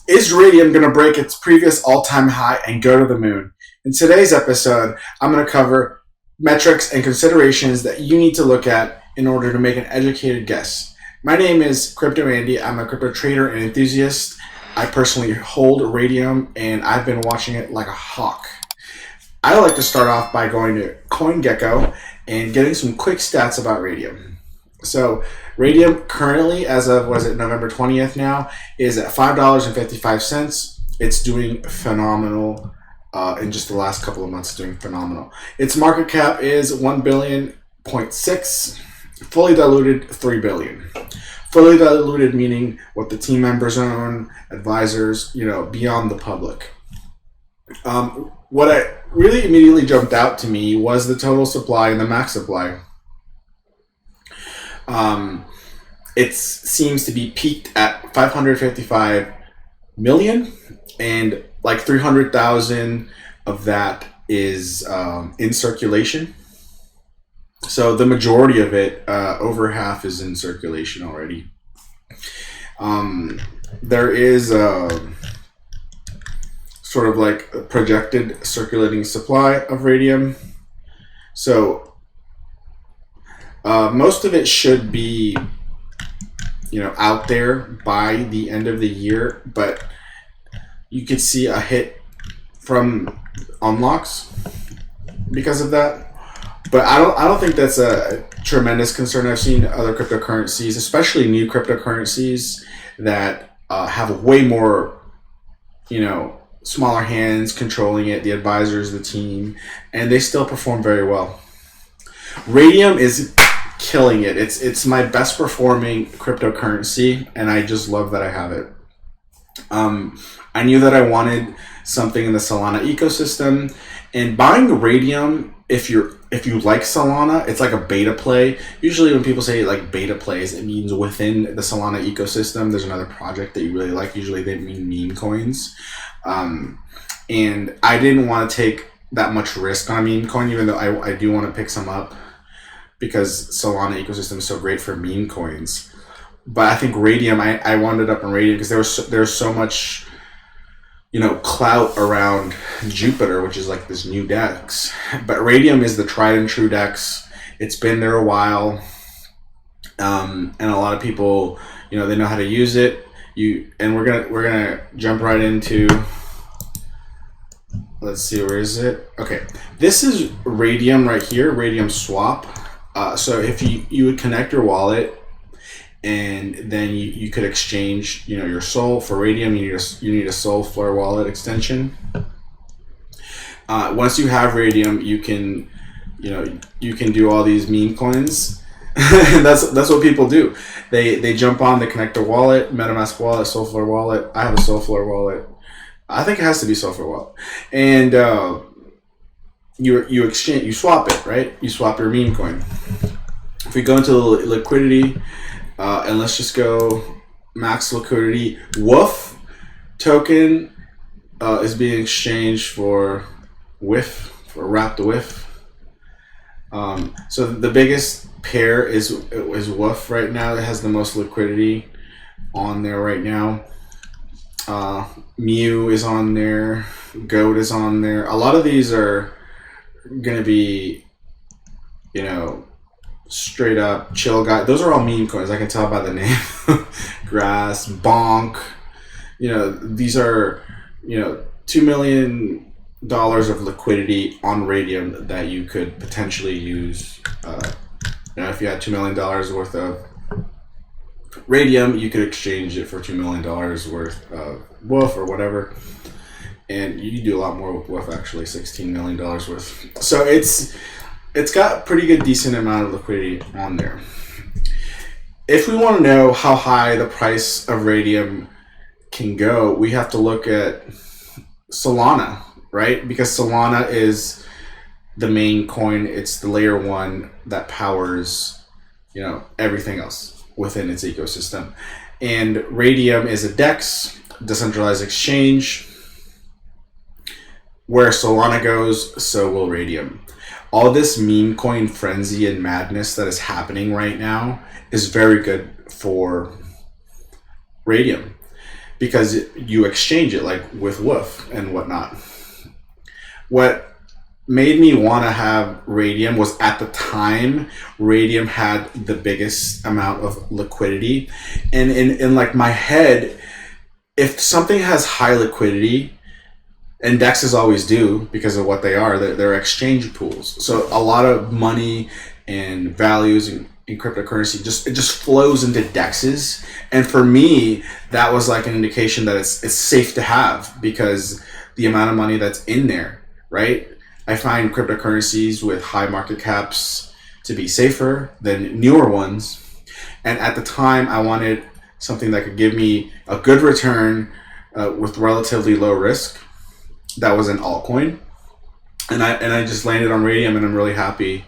Is Raydium going to break its previous all-time high and go to the moon? In today's episode, I'm going to cover metrics and considerations that you need to look at in order to make an educated guess. My name is T.R.E.N.D. I'm a crypto trader and enthusiast. I personally hold Raydium, and I've been watching it like a hawk. I like to start off by going to CoinGecko and getting some quick stats about Raydium. So Raydium currently, as of November 20th now, is at $5.55. It's doing phenomenal. In just the last couple of months, it's doing phenomenal. Its market cap is $1.6 billion. Fully diluted, $3 billion. Fully diluted meaning what the team members own, advisors, beyond the public. What I really immediately jumped out to me was the total supply and the max supply. It seems to be peaked at 555 million, and like 300,000 of that is in circulation. So the majority of it, over half, is in circulation already. There is sort of like a projected circulating supply of Raydium. So most of it should be, out there by the end of the year, but you could see a hit from unlocks because of that. But I don't think that's a tremendous concern. I've seen other cryptocurrencies, especially new cryptocurrencies, that have way more, smaller hands controlling it, the advisors, the team, and they still perform very well. Raydium is killing it. It's my best performing cryptocurrency, and I just love that I have it. I knew that I wanted something in the Solana ecosystem, and buying Raydium, if you like Solana, it's like a beta play. Usually when people say like beta plays, it means within the Solana ecosystem there's another project that you really like. Usually they mean meme coins. And I didn't want to take that much risk on a meme coin, even though I do want to pick some up because Solana ecosystem is so great for meme coins. But I think Raydium, I wound up in Raydium because there's so much clout around Jupiter, which is like this new DEX. But Raydium is the tried and true DEX. It's been there a while, and a lot of people, they know how to use it. And we're gonna jump right into. Let's see, where is it? Okay, this is Raydium right here, Raydium Swap. So if you would connect your wallet, and then you could exchange, your Sol for Raydium. You need a Soulflare wallet extension. Once you have Raydium, you can do all these meme coins. And that's what people do. They jump on, they connect a wallet, MetaMask wallet, Soulflare wallet. I have a Soulflare wallet. I think it has to be Soulflare wallet. And you exchange, you swap it, right? You swap your meme coin. If we go into the liquidity. And let's just go max liquidity. WOOF token is being exchanged for WIF, for wrapped WIF. So the biggest pair is WOOF right now. It has the most liquidity on there right now. Mew is on there. Goat is on there. A lot of these are going to be, straight up chill guy. Those are all meme coins. I can tell by the name. Grass, Bonk. These are, $2 million of liquidity on Raydium that you could potentially use. If you had $2 million worth of Raydium, you could exchange it for $2 million worth of WOOF or whatever. And you can do a lot more with WOOF, actually, $16 million worth. So it's got a pretty good, decent amount of liquidity on there. If we want to know how high the price of Raydium can go, we have to look at Solana, right? Because Solana is the main coin. It's the layer one that powers, everything else within its ecosystem. And Raydium is a DEX, decentralized exchange. Where Solana goes, so will Raydium. All this meme coin frenzy and madness that is happening right now is very good for Raydium. because you exchange it like with Woof and whatnot. What made me want to have Raydium was, at the time, Raydium had the biggest amount of liquidity, and in like my head, if something has high liquidity, and dexes always do because of what they are, they're exchange pools, so a lot of money and values in cryptocurrency just flows into dexes. And for me, that was like an indication that it's safe to have, because the amount of money that's in there, right? I find cryptocurrencies with high market caps to be safer than newer ones. And at the time, I wanted something that could give me a good return with relatively low risk. That was an altcoin. And I just landed on Raydium, and I'm really happy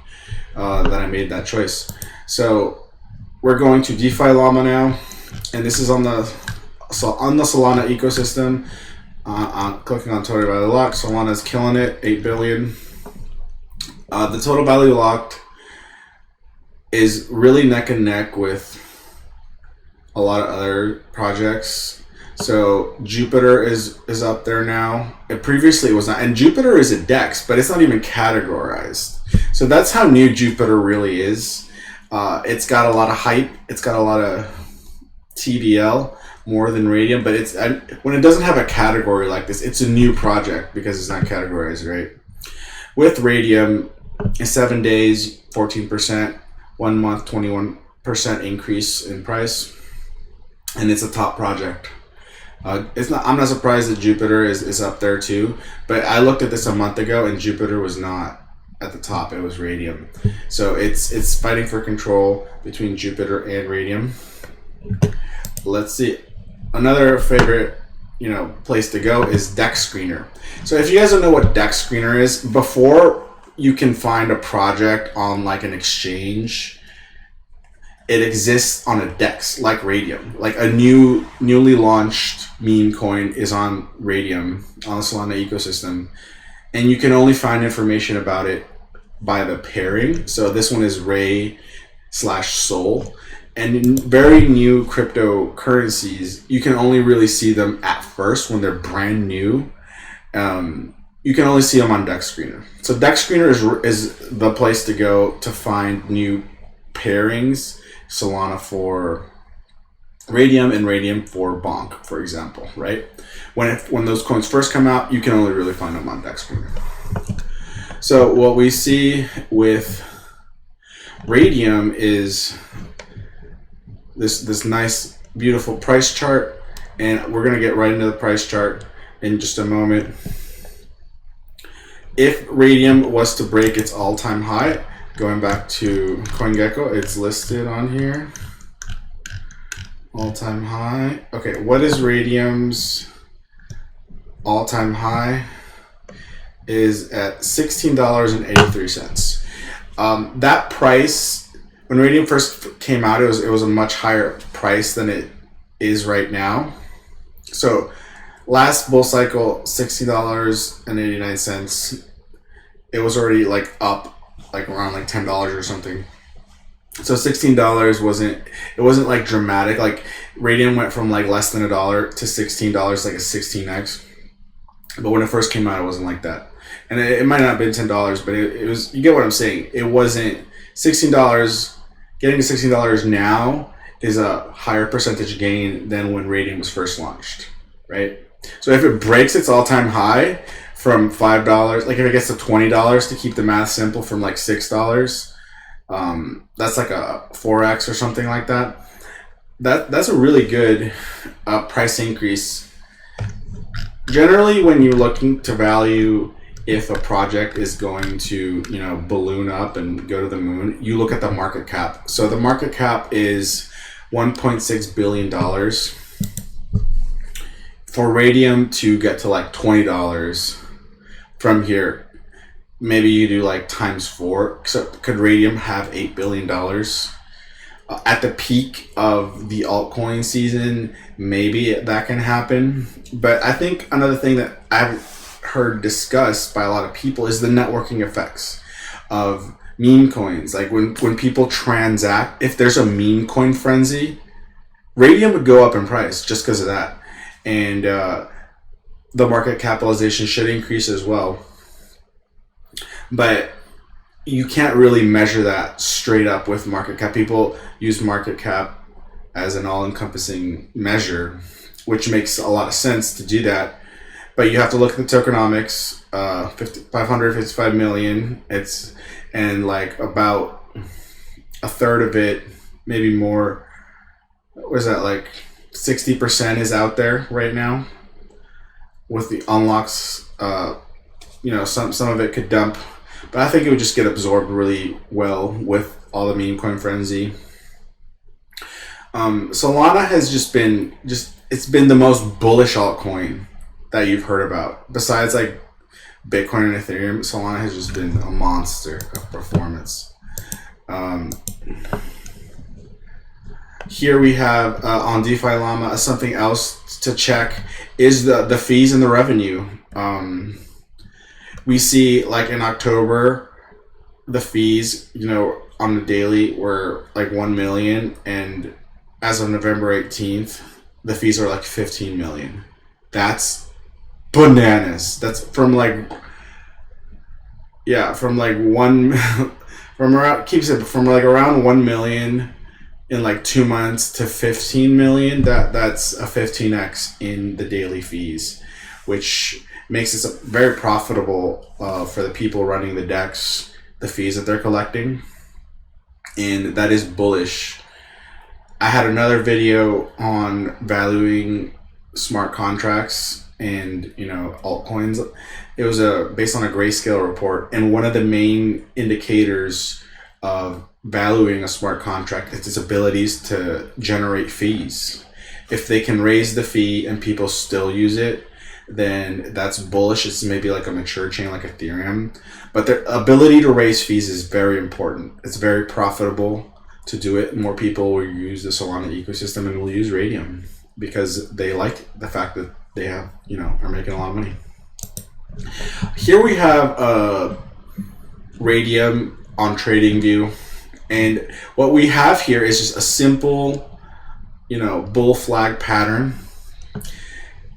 that I made that choice. So we're going to DeFi Llama now, and this is on the Solana ecosystem. Clicking on total value locked, Solana's killing it, 8 billion. The total value locked is really neck and neck with a lot of other projects. So Jupiter is up there now. Previously it was not, and Jupiter is a DEX, but it's not even categorized. So that's how new Jupiter really is. It's got a lot of hype. It's got a lot of TVL. More than Raydium, but when it doesn't have a category like this, it's a new project because it's not categorized, right? With Raydium, in 7 days, 14%, 1 month, 21% increase in price, and it's a top project. I'm not surprised that Jupiter is up there too, but I looked at this a month ago and Jupiter was not at the top. It was Raydium. So it's fighting for control between Jupiter and Raydium. Let's see. Another favorite, place to go is Dex Screener. So if you guys don't know what Dex Screener is, before you can find a project on like an exchange, it exists on a DEX like Raydium. Like a newly launched meme coin is on Raydium, on the Solana ecosystem, and you can only find information about it by the pairing. So this one is Ray/Sol. And in very new cryptocurrencies, you can only really see them at first when they're brand new. You can only see them on Dex Screener. So Dex Screener is the place to go to find new pairings. Solana for Raydium and Raydium for Bonk, for example, right? When those coins first come out, you can only really find them on Dex Screener. So what we see with Raydium is this nice, beautiful price chart, and we're gonna get right into the price chart in just a moment. If Raydium was to break its all-time high, going back to CoinGecko, it's listed on here. All-time high. Okay, what is Raydium's all-time high? Is at $16.83. That price, when Raydium first came out, it was a much higher price than it is right now. So last bull cycle, $16.89. It was already like up, like around like $10 or something. So $16 wasn't like dramatic. Like Raydium went from like less than $1 to $16, like a 16x. But when it first came out, it wasn't like that. And it might not have been $10, but it was. You get what I'm saying? It wasn't $16. Getting to $16 now is a higher percentage gain than when Raydium was first launched, right? So if it breaks its all-time high from $5, like if it gets to $20, to keep the math simple, from like $6, that's like a 4x or something like that. That's a really good price increase. Generally, when you're looking to value if a project is going to, balloon up and go to the moon, you look at the market cap. So the market cap is $1.6 billion. For Raydium to get to like $20 from here, maybe you do like times 4. So could Raydium have $8 billion? At the peak of the altcoin season, maybe that can happen. But I think another thing that I've heard discussed by a lot of people is the networking effects of meme coins. Like when people transact, if there's a meme coin frenzy, Raydium would go up in price just because of that. and the market capitalization should increase as well. But you can't really measure that straight up with market cap. People use market cap as an all-encompassing measure, which makes a lot of sense to do that. But you have to look at the tokenomics. 555 million. And like about a third of it, maybe more. What was that, like 60% is out there right now with the unlocks. Some of it could dump, but I think it would just get absorbed really well with all the meme coin frenzy. Solana has it's been the most bullish altcoin that you've heard about. Besides like Bitcoin and Ethereum, Solana has just been a monster of performance. Here we have on DeFi Llama, something else to check is the fees and the revenue. We see like in October, the fees, on the daily were like 1 million, and as of November 18th, the fees are like 15 million. That's bananas. That's from around 1 million in like 2 months to 15 million. That's a 15x in the daily fees, which makes it very profitable for the people running the DEX, the fees that they're collecting, and that is bullish. I had another video on valuing smart contracts and altcoins. It was based on a grayscale report, and one of the main indicators of valuing a smart contract is its abilities to generate fees. If they can raise the fee and people still use it, then that's bullish. It's maybe like a mature chain like Ethereum, but their ability to raise fees is very important. It's very profitable to do it. More people will use the Solana ecosystem and will use Raydium because they like the fact that they have, are making a lot of money. Here we have Raydium on TradingView, and what we have here is just a simple, bull flag pattern.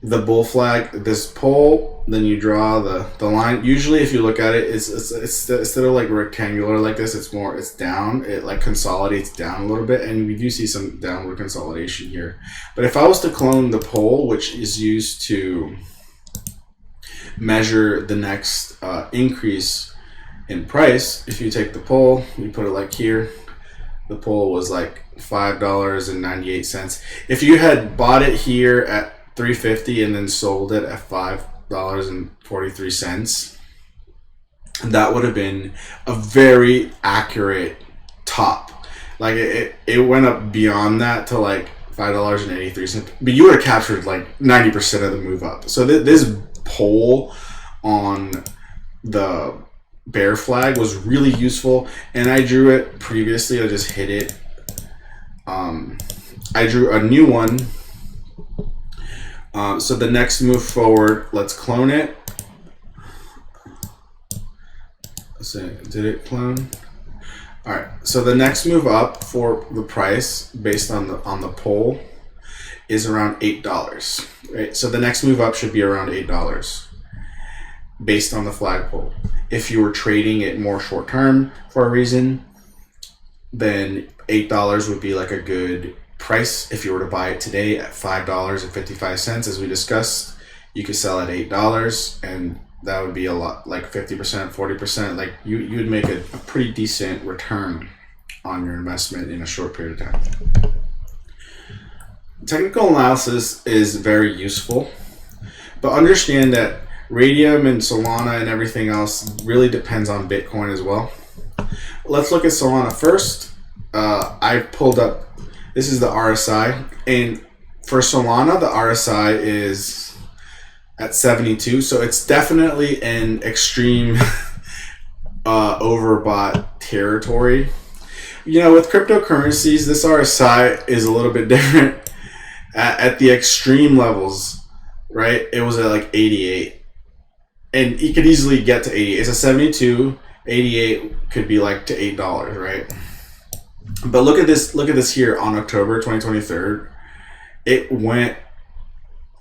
The bull flag, this pole, then you draw the line. Usually if you look at it, it's instead of like rectangular like this, it's down. It like consolidates down a little bit, and we do see some downward consolidation here. But if I was to clone the pole, which is used to measure the next increase in price, if you take the pole, you put it like here, the pole was like $5.98. If you had bought it here at $3.50 and then sold it at $5.43, that would have been a very accurate top. Like it went up beyond that to like $5.83, but you would have captured like 90% of the move up. So this pole on the bear flag was really useful, and I drew it previously. I just hit it. I drew a new one. So the next move forward, let's clone it. So did it clone? All right. So the next move up for the price, based on the poll, is around $8. Right. So the next move up should be around $8, based on the flagpole. If you were trading it more short term for a reason, then $8 would be like a good price. If you were to buy it today at $5.55, as we discussed, you could sell at $8, and that would be a lot, like 50%, 40%. Like you would make a pretty decent return on your investment in a short period of time. Technical analysis is very useful, but understand that Raydium and Solana and everything else really depends on Bitcoin as well. Let's look at Solana first. I pulled up, this is the RSI, and for Solana, the RSI is at 72, so it's definitely an extreme overbought territory. With cryptocurrencies, this RSI is a little bit different. At the extreme levels, right, it was at like 88. And you could easily get to 88. It's a 72, 88 could be like to $8, right? But look at this here on October 2023. It went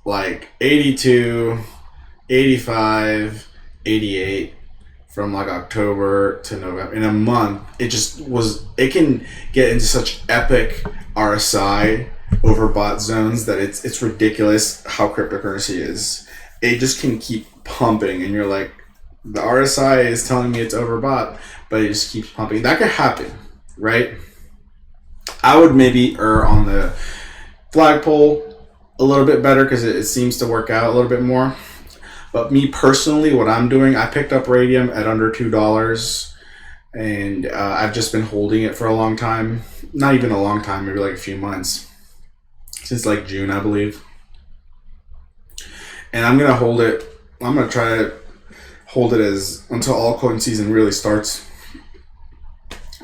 like 82, 85, 88 from like October to November. In a month, it can get into such epic RSI overbought zones that it's ridiculous how cryptocurrency is. It just can keep pumping, and you're like, the RSI is telling me it's overbought, but it just keeps pumping. That could happen, right? I would maybe err on the flagpole a little bit better because it seems to work out a little bit more. But me personally, what I'm doing, I picked up Raydium at under $2, and I've just been holding it for a long time. Not even a long time, maybe like a few months. Since like June, I believe. And I'm going to hold it. I'm going to try to hold it until altcoin season really starts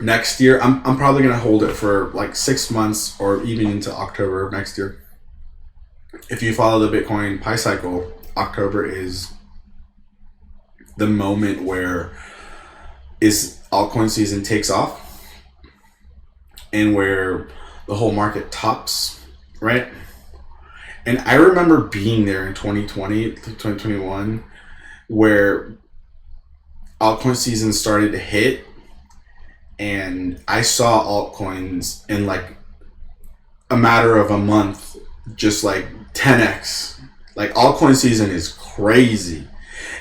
next year. I'm probably going to hold it for like 6 months or even into October of next year. If you follow the Bitcoin Pi cycle, October is the moment where altcoin season takes off and where the whole market tops, right? And I remember being there in 2020, 2021, where altcoin season started to hit, and I saw altcoins in like a matter of a month, just like 10x. Like altcoin season is crazy,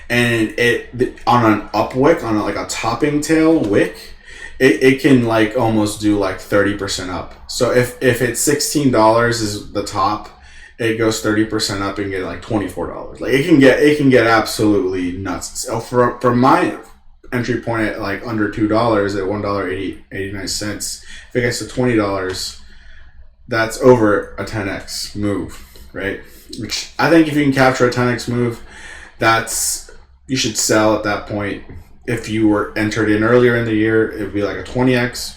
and it on an up wick, on like a topping tail wick, it can like almost do like 30% up. So if it's $16 is the top, it goes 30% up and get like $24. Like it can get absolutely nuts. So from my entry point at like under $2 at $1.89, if it gets to $20, that's over a 10x move, right? Which I think if you can capture a 10x move, you should sell at that point. If you were entered in earlier in the year, it would be like a 20x.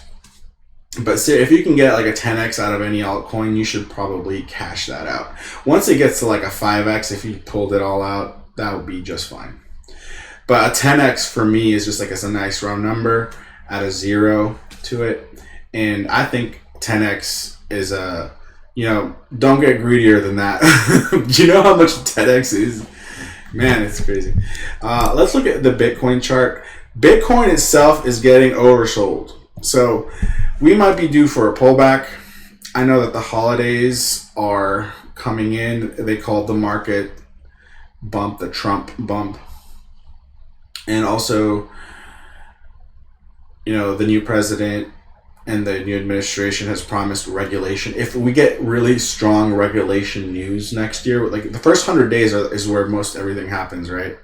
But if you can get like a 10x out of any altcoin, you should probably cash that out. Once it gets to like a 5x, if you pulled it all out, that would be just fine. But a 10x for me is just like it's a nice round number, add a 0 to it. And I think 10x is don't get greedier than that. Do you know how much 10x is? Man, it's crazy. Let's look at the Bitcoin chart. Bitcoin itself is getting oversold. So we might be due for a pullback. I know that the holidays are coming in. They called the market bump the Trump bump. And also, the new president and the new administration has promised regulation. If we get really strong regulation news next year, like the first 100 days is where most everything happens, right?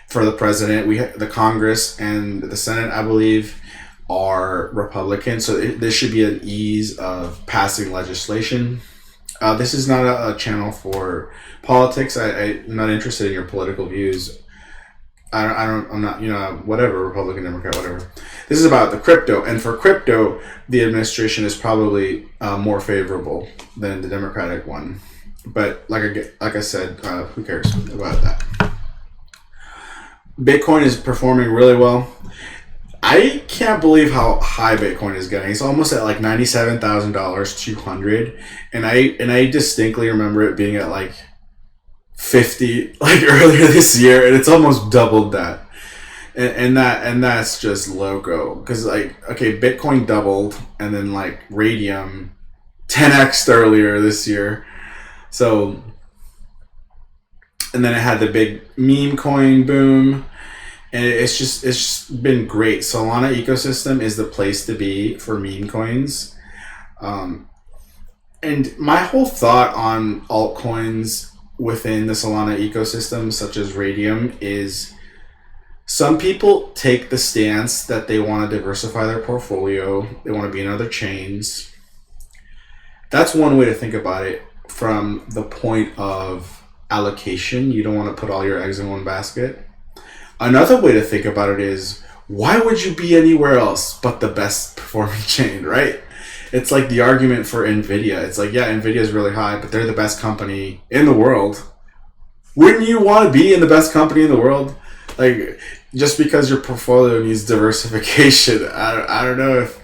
For the president, the Congress and the Senate, I believe, are Republican, so there should be an ease of passing legislation. This is not a channel for politics. I'm not interested in your political views. I'm not, whatever, Republican, Democrat, whatever. This is about the crypto, and for crypto, the administration is probably more favorable than the Democratic one. But like I said, who cares about that? Bitcoin is performing really well. I can't believe how high Bitcoin is getting. It's almost at like $97,000, 200, and I distinctly remember it being at like 50 like earlier this year, and it's almost doubled that. And that's just loco, because like, okay, Bitcoin doubled, and then like Raydium 10x'd earlier this year. So, and then it had the big meme coin boom, and it's just been great. Solana ecosystem is the place to be for meme coins. And my whole thought on altcoins within the Solana ecosystem, such as Raydium, is some people take the stance that they want to diversify their portfolio. They want to be in other chains. That's one way to think about it from the point of allocation. You don't want to put all your eggs in one basket. Another way to think about it is, why would you be anywhere else but the best performing chain, right? It's like the argument for NVIDIA. It's like, yeah, NVIDIA is really high, but they're the best company in the world. Wouldn't you want to be in the best company in the world? Like, just because your portfolio needs diversification, I don't know if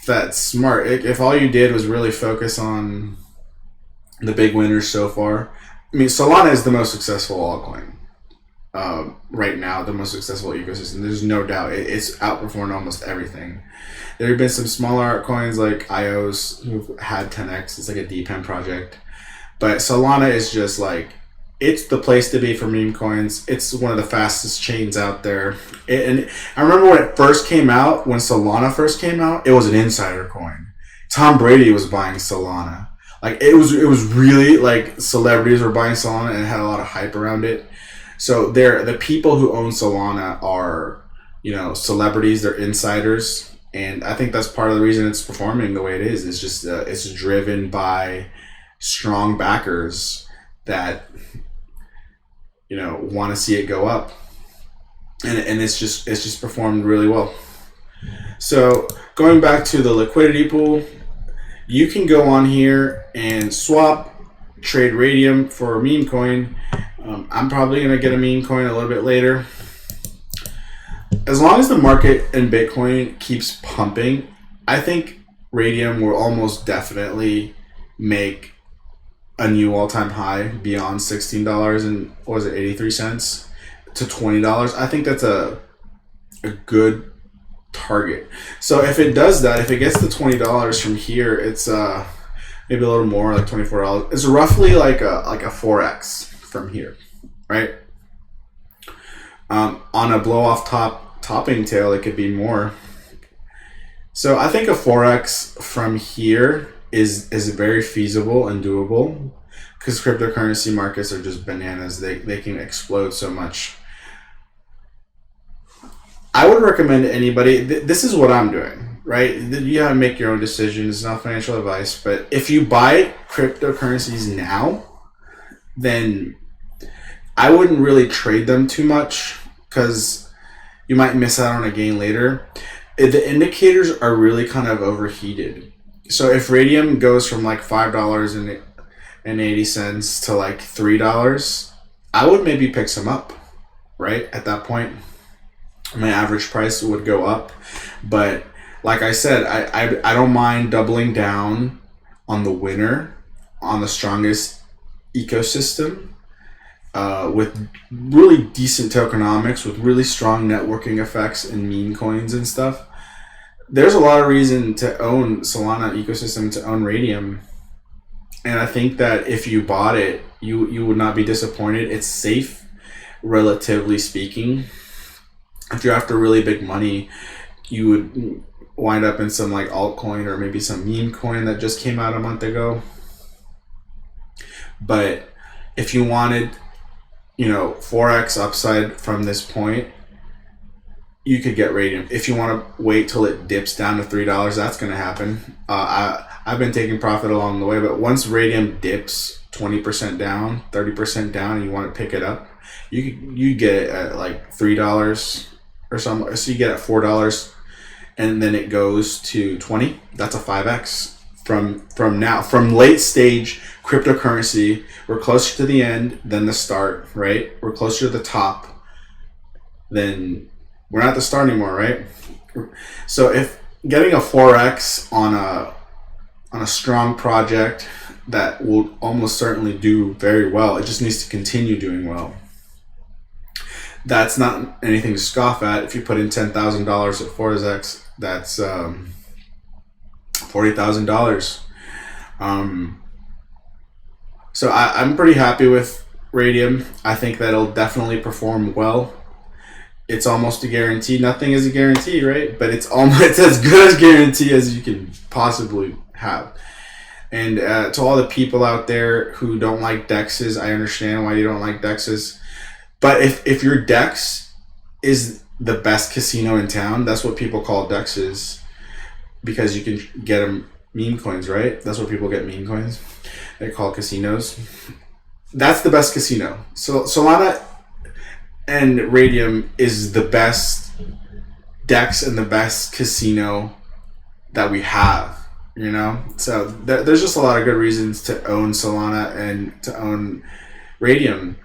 that's smart. If all you did was really focus on the big winners so far, I mean, Solana is the most successful altcoin right now, the most successful ecosystem. There's no doubt. It's outperformed almost everything. There have been some smaller altcoins like IOs who've had 10x. It's like a D.E.P.N project. But Solana is just like, it's the place to be for meme coins. It's one of the fastest chains out there. And I remember when it first came out, when Solana first came out, it was an insider coin. Tom Brady was buying Solana. Like it was really like celebrities were buying Solana and it had a lot of hype around it. So the people who own Solana are, celebrities, they're insiders. And I think that's part of the reason it's performing the way it is. It's just, it's driven by strong backers that want to see it go up, and it's just performed really well. So going back to the liquidity pool, you can go on here and swap, trade Raydium for a meme coin. I'm probably gonna get a meme coin a little bit later. As long as the market and Bitcoin keeps pumping, I think Raydium will almost definitely make a new all-time high beyond $16 and what was it, 83 cents to $20. I think that's a good target. So if it does that, if it gets to $20 from here, it's maybe a little more, like $24. It's roughly like a 4x from here, right? On a blow off topping tail, it could be more. So I think a 4x from here is very feasible and doable, because cryptocurrency markets are just bananas. They can explode so much. I would recommend anybody, this is what I'm doing, right? You have to make your own decisions. It's not financial advice, but if you buy cryptocurrencies now, then I wouldn't really trade them too much, because you might miss out on a gain later. The indicators are really kind of overheated. So if Raydium goes from like $5.80 to like $3, I would maybe pick some up, right? At that point, my average price would go up. But like I said, I don't mind doubling down on the winner, on the strongest ecosystem, with really decent tokenomics, with really strong networking effects and meme coins and stuff. There's a lot of reason to own Solana ecosystem, to own Raydium. And I think that if you bought it, you would not be disappointed. It's safe, relatively speaking. If you're after really big money, you would wind up in some like altcoin or maybe some meme coin that just came out a month ago. But if you wanted, 4x upside from this point, you could get Raydium. If you want to wait till it dips down to $3, that's going to happen. I've been taking profit along the way, but once Raydium dips 20% down, 30% down, and you want to pick it up, you get it at like $3 or something. So you get it at $4, and then it goes to 20. That's a 5x from now, from late stage cryptocurrency. We're closer to the end than the start, right? We're closer to the top than we're not at the start anymore, right? So if getting a 4x on a strong project that will almost certainly do very well, it just needs to continue doing well. That's not anything to scoff at. If you put in $10,000 at 4x, that's $40,000. So I'm pretty happy with Raydium. I think that it'll definitely perform well. It's almost a guarantee. Nothing is a guarantee, right? But it's as good a guarantee as you can possibly have. And to all the people out there who don't like dexes, I understand why you don't like dexes. But if your dex is the best casino in town, that's what people call dexes, because you can get them meme coins, right? That's what people get meme coins. They call casinos. That's the best casino. So Solana and Raydium is the best dex and the best casino that we have, So there's just a lot of good reasons to own Solana and to own Raydium.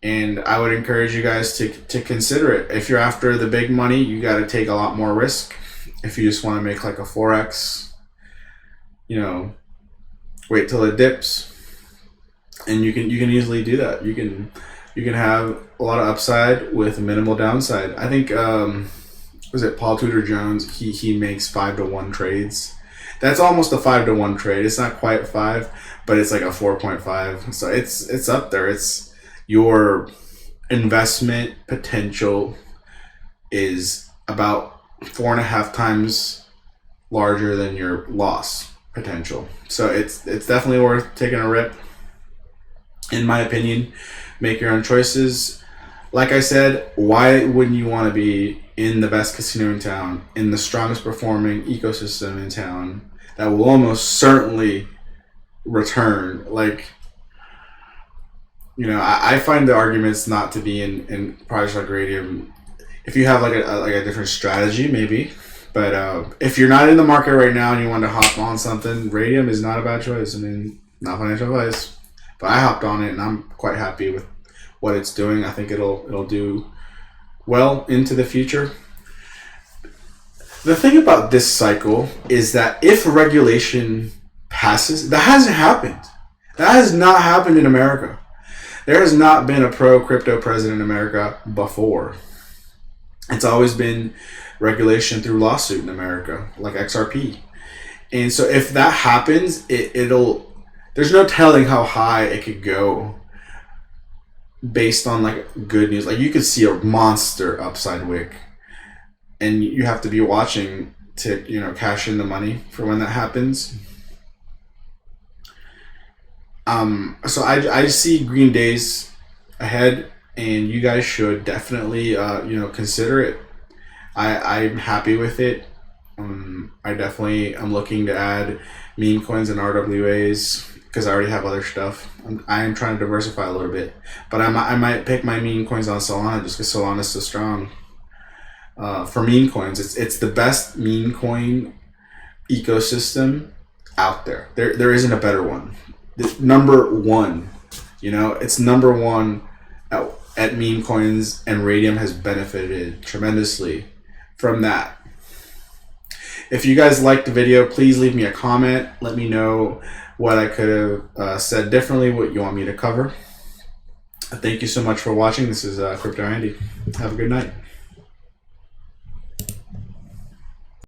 And I would encourage you guys to consider it. If you're after the big money, you got to take a lot more risk. If you just want to make like a 4x, wait till it dips. and you can easily do that. You can have a lot of upside with minimal downside. I think was it Paul Tudor Jones? He makes 5-to-1 trades. That's almost a 5-to-1 trade. It's not quite 5, but it's like a 4.5. So it's up there. It's your investment potential is about 4.5 times larger than your loss potential. So it's definitely worth taking a rip. In my opinion, make your own choices. Like I said, why wouldn't you want to be in the best casino in town, in the strongest performing ecosystem in town that will almost certainly return? Like, you know, I find the arguments not to be in projects like Raydium. If you have like a different strategy, maybe. But if you're not in the market right now and you want to hop on something, Raydium is not a bad choice. I mean, not financial advice, but I hopped on it and I'm quite happy with what it's doing. I think it'll do well into the future. The thing about this cycle is that if regulation passes, that hasn't happened. That has not happened in America. There has not been a pro-crypto president in America before. It's always been regulation through lawsuit in America, like XRP. And so if that happens, it'll there's no telling how high it could go based on like good news. Like you could see a monster upside wick, and you have to be watching to, you know, cash in the money for when that happens. So I see green days ahead, and you guys should definitely you know, consider it. I'm happy with it. I definitely am looking to add meme coins and RWAs because I already have other stuff. I'm trying to diversify a little bit, but I might pick my meme coins on Solana just because Solana is so strong. For meme coins, it's the best meme coin ecosystem out there. There isn't a better one. It's number one, you know, it's number one at meme coins, and Raydium has benefited tremendously from that. If you guys liked the video, please leave me a comment. Let me know what I could have said differently, what you want me to cover. Thank you so much for watching. This is Crypto Andy. Have a good night.